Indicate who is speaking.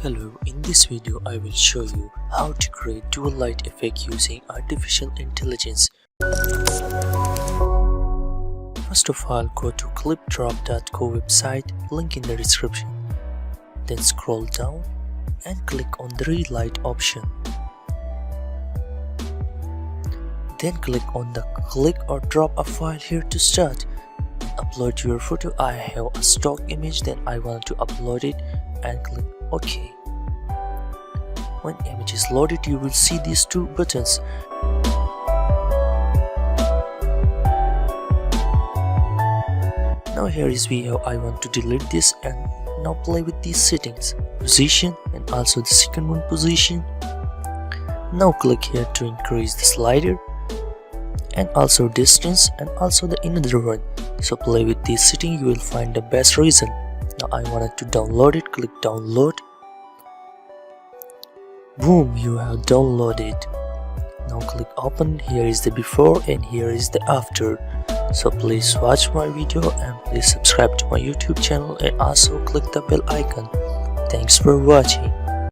Speaker 1: Hello, in this video I will show you how to create dual light effect using artificial intelligence. First of all, go to clipdrop.co website, link in the description. Then scroll down and click on the relight option. Then click on the click or drop a file here to start. Upload your photo. I have a stock image, then I want to upload it and click OK. When image is loaded, you will see these two buttons. Now here is video. I want to delete this and now play with these settings, position and also the second one position. Now click here to increase the slider and also distance and also the another one. So play with this setting, you will find the best result. Now I wanted to download it, click download. Boom, you have downloaded. Now click open. Here is the before and here is the after. So please watch my video and please subscribe to my YouTube channel and also click the bell icon. Thanks for watching.